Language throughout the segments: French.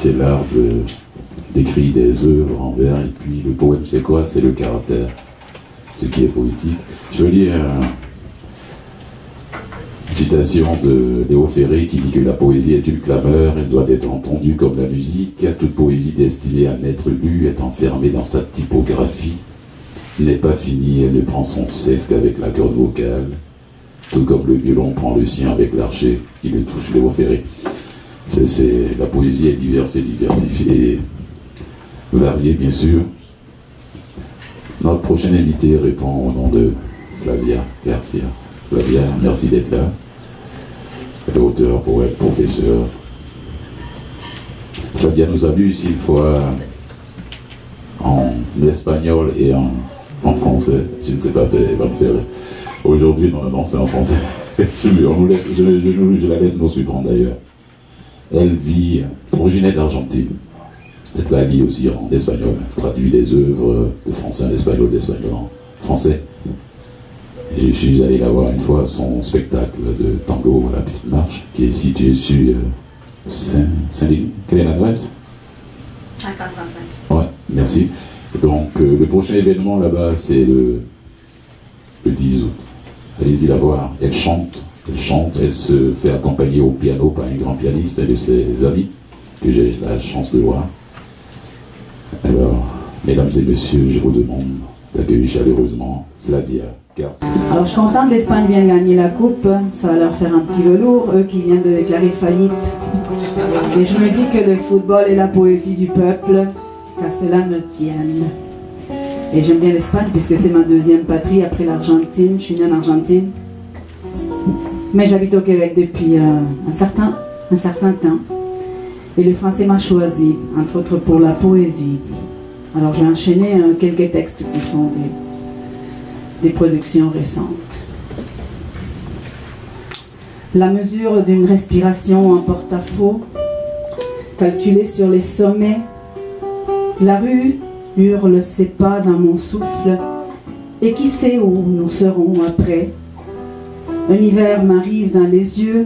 c'est l'art d'écrire des œuvres en vers, et puis le poème c'est quoi? C'est le caractère, ce qui est poétique. Je veux lire une citation de Léo Ferré qui dit que la poésie est une clameur, elle doit être entendue comme la musique. Toute poésie destinée à n'être lue est enfermée dans sa typographie, n'est pas finie, elle ne prend son cesse qu'avec la corde vocale, tout comme le violon prend le sien avec l'archet qui le touche. Léo Ferré. La poésie est diverse et diversifiée, variée bien sûr. Notre prochain invité répond au nom de Flavia Garcia. Flavia, merci d'être là. Elle est auteur, poète, professeur. Flavia nous a lu ici une fois en espagnol et en français. Je ne sais pas faire, elle va me faire. Aujourd'hui, non, c'est en français. Je la laisse nous surprendre d'ailleurs. Elle vit, originaire d'Argentine. Cette fois, elle lit aussi en espagnol, traduit des œuvres de français en espagnol, d'espagnol en français. Et je suis allé la voir une fois, son spectacle de tango à la Petite Marche, qui est situé sur Saint-Denis. Quelle est l'adresse? 50-25. Ouais, merci. Donc, le prochain événement là-bas, c'est le 10 août. Allez-y la voir. Elle chante, elle se fait accompagner au piano par un grand pianiste et de ses amis, que j'ai la chance de voir. Alors, mesdames et messieurs, je vous demande d'accueillir chaleureusement Flavia Garcia. Alors, je suis contente que l'Espagne vienne gagner la coupe. Ça va leur faire un petit velours, eux qui viennent de déclarer faillite. Et je me dis que le football est la poésie du peuple, qu'à cela ne tienne. Et j'aime bien l'Espagne puisque c'est ma deuxième patrie après l'Argentine. Je suis née en Argentine. Mais j'habite au Québec depuis un certain temps. Et le français m'a choisi, entre autres pour la poésie. Alors je vais enchaîner quelques textes qui sont des productions récentes. La mesure d'une respiration en porte-à-faux, calculée sur les sommets. La rue hurle ses pas dans mon souffle, et qui sait où nous serons après. Un hiver m'arrive dans les yeux,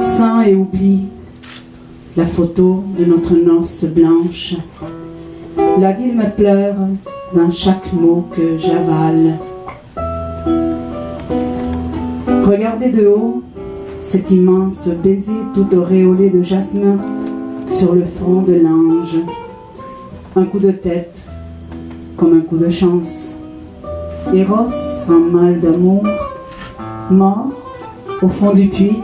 sang et oubli, la photo de notre noce blanche. La ville me pleure dans chaque mot que j'avale. Regardez de haut cet immense baiser tout auréolé de jasmin sur le front de l'ange. Un coup de tête, comme un coup de chance. Eros en mal d'amour, mort au fond du puits,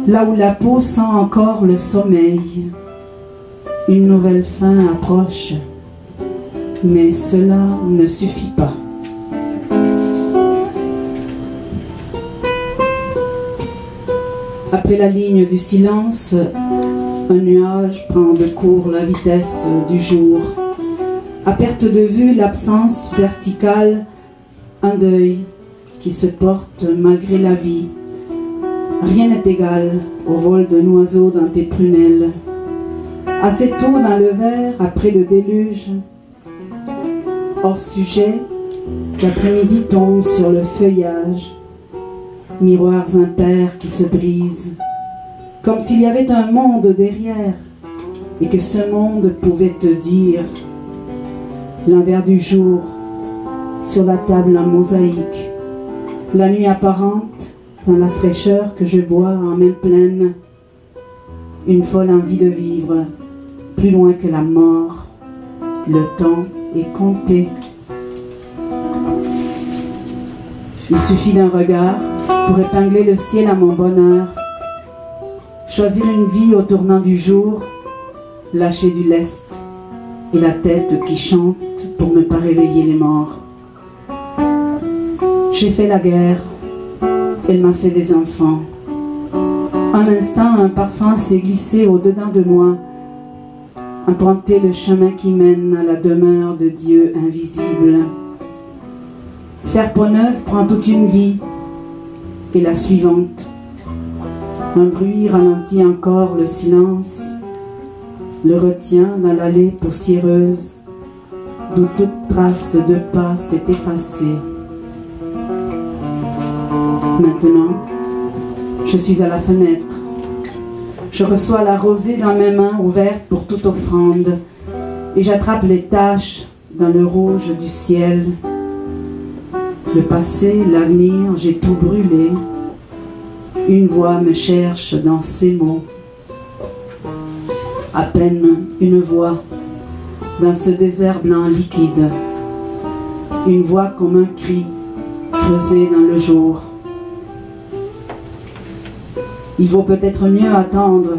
là où la peau sent encore le sommeil. Une nouvelle fin approche, mais cela ne suffit pas. Après la ligne du silence, un nuage prend de court la vitesse du jour. À perte de vue, l'absence verticale, un deuil qui se porte malgré la vie. Rien n'est égal au vol d'un oiseau dans tes prunelles. Assez tôt dans le verre, après le déluge, hors sujet, l'après-midi tombe sur le feuillage. Miroirs impairs qui se brisent, comme s'il y avait un monde derrière, et que ce monde pouvait te dire l'envers du jour, sur la table en mosaïque, la nuit apparente, dans la fraîcheur que je bois en main pleine, une folle envie de vivre, plus loin que la mort, le temps est compté. Il suffit d'un regard pour épingler le ciel à mon bonheur, choisir une vie au tournant du jour, lâcher du lest et la tête qui chante pour ne pas réveiller les morts. J'ai fait la guerre, elle m'a fait des enfants. Un instant, un parfum s'est glissé au-dedans de moi, emprunter le chemin qui mène à la demeure de Dieu invisible. Faire peau neuve prend toute une vie, et la suivante. Un bruit ralentit encore le silence, le retient dans l'allée poussiéreuse, d'où toute trace de pas s'est effacée. Maintenant, je suis à la fenêtre. Je reçois la rosée dans mes mains ouvertes pour toute offrande, et j'attrape les taches dans le rouge du ciel. Le passé, l'avenir, j'ai tout brûlé. Une voix me cherche dans ces mots. À peine une voix dans ce désert blanc liquide. Une voix comme un cri creusé dans le jour. Il vaut peut-être mieux attendre,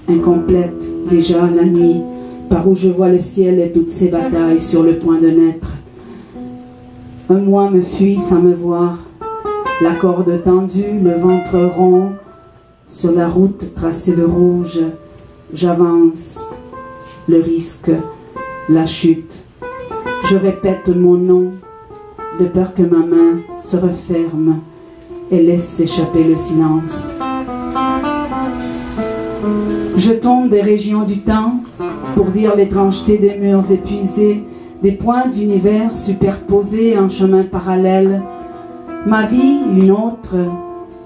incomplète déjà la nuit, par où je vois le ciel et toutes ses batailles sur le point de naître. Un mois me fuit sans me voir, la corde tendue, le ventre rond, sur la route tracée de rouge, j'avance, le risque, la chute. Je répète mon nom, de peur que ma main se referme et laisse s'échapper le silence. Je tombe des régions du temps pour dire l'étrangeté des murs épuisés, des points d'univers superposés en chemin parallèle. Ma vie, une autre,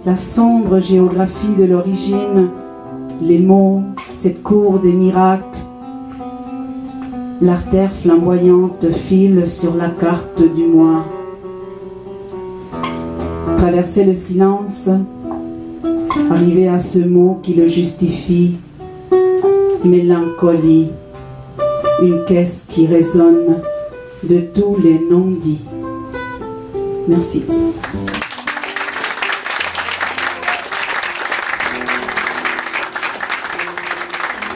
la sombre géographie de l'origine, les mots, cette cour des miracles. L'artère flamboyante file sur la carte du moi. Traverser le silence, arriver à ce mot qui le justifie, mélancolie, une caisse qui résonne de tous les non-dits. Merci.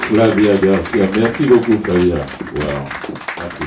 Flavia Garcia, merci beaucoup Flavia. Wow. Merci.